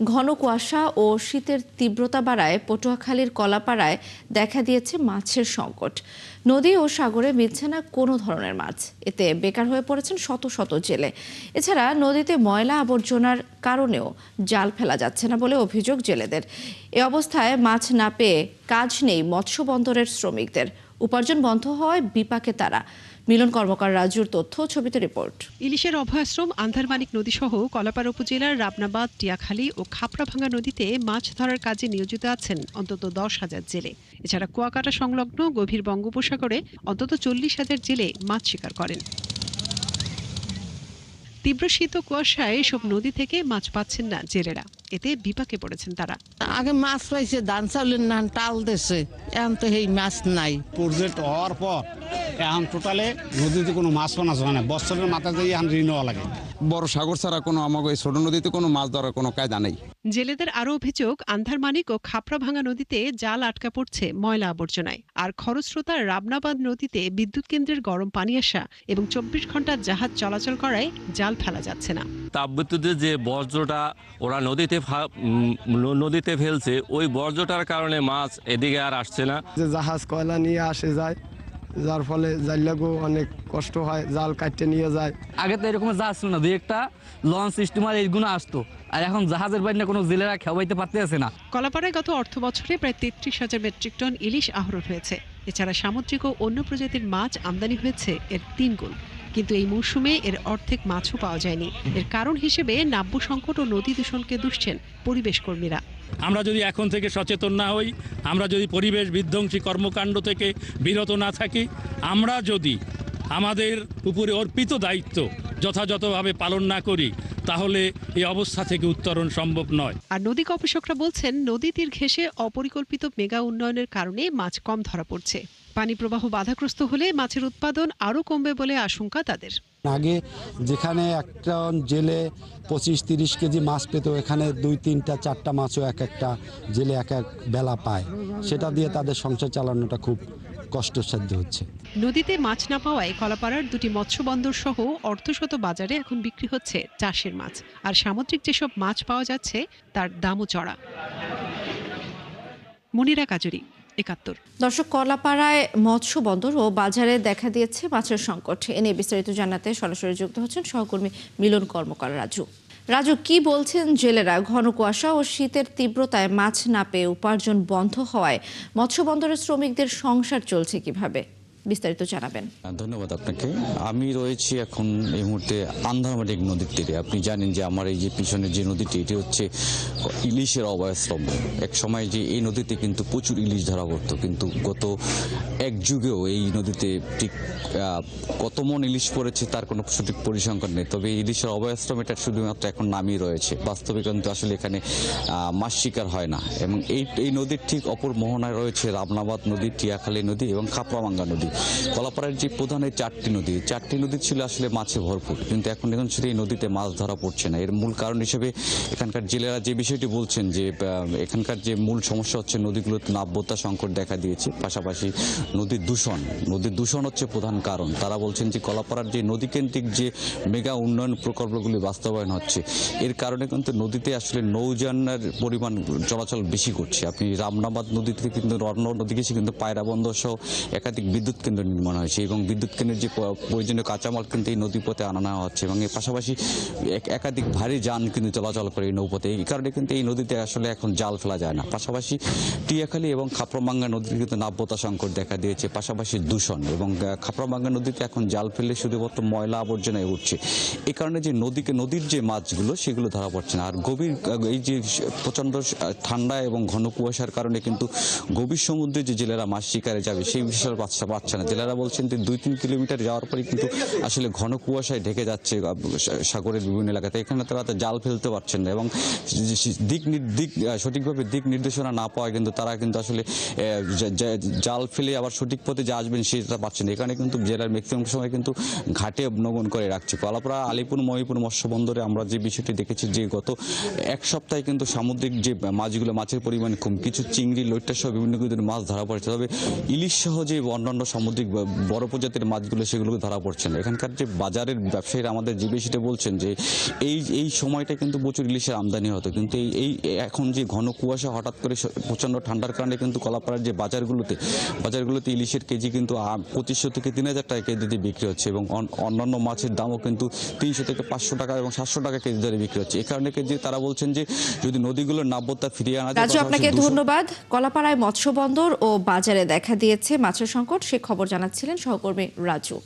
ঘন কুয়াশা ও শীতের তীব্রতা বাড়ায় পটুয়াখালীর কলাপাড়ায় দেখা দিয়েছে মাছের সংকট। নদী ও সাগরে মিলছে না কোনো ধরনের মাছ। এতে বেকার হয়ে পড়েছেন শত শত জেলে। এছাড়া নদীতে ময়লা আবর্জনার কারণেও জাল ফেলা যাচ্ছে না বলে অভিযোগ জেলেদের। এ অবস্থায় মাছ না পেয়ে কাজ নেই মৎস্য বন্দরের শ্রমিকদের। উপার্জন বন্ধ হওয়ায় বিপাকে তারা। মিলন কর্মকার রাজুর তথ্য, ছবিতে রিপোর্ট। ইলিশের অভয়াশ্রম আন্ধারমানিক নদী সহ কলাপাড়া উপজেলার রাবনাবাদ, টিয়াখালী ও খাপড়াভাঙ্গা নদীতে মাছ ধরার কাজে নিয়োজিত আছেন অন্তত 10,000 জেলে। এছাড়া কুয়াকাটা সংলগ্ন গভীর বঙ্গোপসাগরে অন্তত 40,000 জেলে মাছ শিকার করেন। তীব্র শীত ও কুয়াশায় এসব নদী থেকে মাছ পাচ্ছেন না জেলেরা। এতে বিপাকে পড়েছেন তারা। আগে মাছ পাইছে, ধান চাউলের নান টাল দেশে, এখন তো এই মাছ নাই। প্রজেক্ট হওয়ার পর এখন টোটালে নদীতে কোনো মাছ পাওয়া যায় না। বছরের মাথা দিয়ে এখন ঋণ হওয়া লাগে। বড় সাগর ছাড়া কোনো আমাকে ছোট নদীতে কোনো মাছ ধরার কোনো কায়দা নেই। জেলেদের আরও অভিযোগ, আন্ধারমানিক ও খাপড়াভাঙ্গা নদীতে জাল আটকা পড়ছে ময়লা আবর্জনায়। আর খরস্রোতা রাবনাবাদ নদীতে বিদ্যুৎ কেন্দ্রের গরম পানি আসা এবং 24 ঘন্টা জাহাজ চলাচল করায় জাল ফেলা যাচ্ছে না। তাপবিদ্যুতের যে বর্জ্যটা ওরা নদীতে ফেলছে, ওই বর্জ্যটার কারণে মাছ এদিকে আর আসছে না। যে জাহাজ কয়লা নিয়ে আসে যায়, যার ফলে জাল্লাগো অনেক কষ্ট হয়, জাল কাটতে নিয়ে যায়। আগে তো এরকম জাহাজ ছিল না, দুই একটা লঞ্চ স্টিমার এইগুলো আসতো, আর এখন জাহাজের বাইরে কোনো জেলেরা খেওয়াইতে পারতেছে না। কলাপাড়ায় গত অর্থ বছরে প্রায় 33,000 মেট্রিক টন ইলিশ আহরণ হয়েছে। এছাড়া সামুদ্রিক ও অন্য প্রজাতির মাছ আমদানি হয়েছে এর 3 গুণ। কিন্তু এই মৌসুমে এর অর্ধেক মাছও পাওয়া যায়নি। এর কারণ হিসেবে নাব্য সংকট ও নদী দূষণকে দুষছেন পরিবেশ কর্মীরা। আমরা যদি এখন থেকে সচেতন না হই, আমরা যদি পরিবেশ বিধ্বংসী কর্মকাণ্ড থেকে বিরত না থাকি, আমরা যদি আমাদের উপরে অর্পিত দায়িত্ব যথাযথভাবে পালন না করি, তাহলে এই অবস্থা থেকে উত্তরণ সম্ভব নয়। আর নদী গবেষকরা বলছেন, নদী তীর ঘেঁষে অপরিকল্পিত মেগা উন্নয়নের কারণে মাছ কম ধরা পড়ছে। পানি প্রবাহ বাধাগ্রস্ত হলে মাছের উৎপাদন আরও কমবে বলে আশঙ্কা তাদের। আগে যেখানে একটা জেলে 25-30 কেজি মাছ পেত, এখানে 2-3-4টা মাছও একটা জেলে এক বেলা পায়। সেটা দিয়ে তাদের সংসার চালানোটা খুব কষ্টসাধ্য হচ্ছে। নদীতে মাছ না পাওয়ায় কলাপাড়ার 2টি মৎস্য বন্দর সহ অর্ধশত বাজারে এখন বিক্রি হচ্ছে চাষের মাছ। আর সামুদ্রিক যেসব মাছ পাওয়া যাচ্ছে তার দামও চড়া। মনিরা কাজুরি, 71। দর্শক, কলাপাড়ায় মৎস্য বন্দর ও বাজারে দেখা দিয়েছে মাছের সংকট। এ নিয়ে বিস্তারিত জানাতে সরাসরি যুক্ত হচ্ছেন সহকর্মী মিলন কর্মকার রাজু। রাজু, কি বলছেন জেলেরা? ঘন কুয়াশা ও শীতের তীব্রতায় মাছ না পেয়ে উপার্জন বন্ধ হওয়ায় মৎস্য বন্দরের শ্রমিকদের সংসার চলছে কিভাবে? বিস্তারিত জানাবেন। ধন্যবাদ আপনাকে। আমি রয়েছি এখন এই মুহূর্তে আন্ধারমানিক নদীর তীরে। আপনি জানেন যে আমার এই যে পিছনের যে নদীটি, এটি হচ্ছে ইলিশের অভয়াশ্রম। এক সময় যে এই নদীতে কিন্তু প্রচুর ইলিশ ধরা পড়তো, কিন্তু গত এক যুগেও এই নদীতে ঠিক কত মন ইলিশ পড়েছে তার কোনো সঠিক পরিসংখ্যান নেই। তবে ইলিশের অভয়াশ্রম এটা শুধুমাত্র এখন নামই রয়েছে, বাস্তবে কিন্তু আসলে এখানে মাছ শিকার হয় না। এবং এই নদীর ঠিক অপর মোহনায় রয়েছে রাবনাবাদ নদী, টিয়াখালী নদী এবং খাপড়াভাঙ্গা নদী। কলাপাড়ার যে প্রধান এই 4টি নদী ছিল আসলে মাছে ভরপুর, কিন্তু এখন শুধু এই নদীতে মাছ ধরা পড়ছে না। এর মূল কারণ হিসেবে এখানকার জেলেরা যে বিষয়টি বলছেন যে এখানকার যে মূল সমস্যা হচ্ছে নদীগুলোতে নাব্যতা সংকট দেখা দিয়েছে, পাশাপাশি নদীর দূষণ হচ্ছে প্রধান কারণ। তারা বলছেন যে কলাপাড়ার যে নদীকেন্দ্রিক যে মেগা উন্নয়ন প্রকল্পগুলি বাস্তবায়ন হচ্ছে, এর কারণে কিন্তু নদীতে আসলে নৌযানের পরিমাণ চলাচল বেশি করছে। আপনি রামনাবাদ নদী থেকে কিন্তু অন্য নদী গেছে কিন্তু পায়রা বন্দর সহ একাধিক বিদ্যুৎ কেন্দ্র নির্মাণ হয়েছে এবং বিদ্যুৎ কেন্দ্রের যে প্রয়োজনীয় কাঁচামাল কিন্তু এই নদীপথে আনা হচ্ছে এবং এর পাশাপাশি একাধিক ভারী যান কিন্তু চলাচল করে এই নৌপথে। এই কারণে কিন্তু এই নদীতে আসলে এখন জাল ফেলা যায় না। পাশাপাশি টিয়াখালী এবং খাপড়াভাঙ্গা নদীতে কিন্তু নাব্যতা সংকট দেখা দিয়েছে, পাশাপাশি দূষণ। এবং খাপড়াভাঙ্গা নদীতে এখন জাল ফেললে শুধুমাত্র ময়লা আবর্জনায় উঠছে। এই কারণে যে নদীর যে মাছগুলো সেগুলো ধরা পড়ছে না। আর গভীর এই যে প্রচণ্ড ঠান্ডা এবং ঘন কুয়াশার কারণে কিন্তু গভীর সমুদ্রে যে জেলেরা মাছ শিকারে যাবে সেই বিশেষ পাচ্ছে না। জেলেরা বলছেন যে 2-3 কিলোমিটার যাওয়ার পরে কিন্তু আসলে ঘন কুয়াশায় ঢেকে যাচ্ছে সাগরের বিভিন্ন এলাকাতে। এখানে তারা জাল ফেলতে পারছেন না এবং সঠিকভাবে দিক নির্দেশনা না পাওয়ায় কিন্তু তারা কিন্তু আসলে জাল ফেলে আবার সঠিক পথে যে আসবেন সেটা পাচ্ছেন না। এখানে কিন্তু জেলার ম্যাক্সিমাম সময় কিন্তু ঘাটে নগণ করে রাখছে। কলাপাড়া, আলিপুর, মহিপুর মৎস্য বন্দরে আমরা যে বিষয়টি দেখেছি যে গত এক সপ্তাহে কিন্তু সামুদ্রিক যে মাছের পরিমাণ কম, কিছু চিংড়ি, লইট্টা সহ বিভিন্ন মাছ ধরা পড়েছে। তবে ইলিশ সহ যে অন্যান্য সামুদ্রিক বড় প্রজাতির মাছগুলো সেগুলোকে ধরা পড়ছে না। এখানকার যে বাজারের ব্যবসায়ীরা আমাদের যে বিষয়টা বলছেন যে এই সময়টা কিন্তু প্রচুর ইলিশের আমদানি হতো, কিন্তু এই এখন যে ঘন কুয়াশা হঠাৎ করে প্রচণ্ড ঠান্ডার কারণে কিন্তু কলাপাড়ার যে বাজারগুলোতে ইলিশের কেজি কিন্তু 2500 থেকে 3000 টাকা কেজিতে বিক্রি হচ্ছে এবং অন্যান্য মাছের দামও কিন্তু 300 থেকে 500 টাকা এবং 700 টাকা কেজি দরে বিক্রি হচ্ছে। এই কারণে কেজি তারা বলছেন যে যদি নদীগুলোর নাব্যতা ফিরিয়ে আনা যায়। রাজু, আপনাকে ধন্যবাদ। কলাপাড়ায় মৎস্য বন্দর ও বাজারে দেখা দিয়েছে মাছের সংকট, সে খবর জানাচ্ছিলেন সহকর্মী রাজু।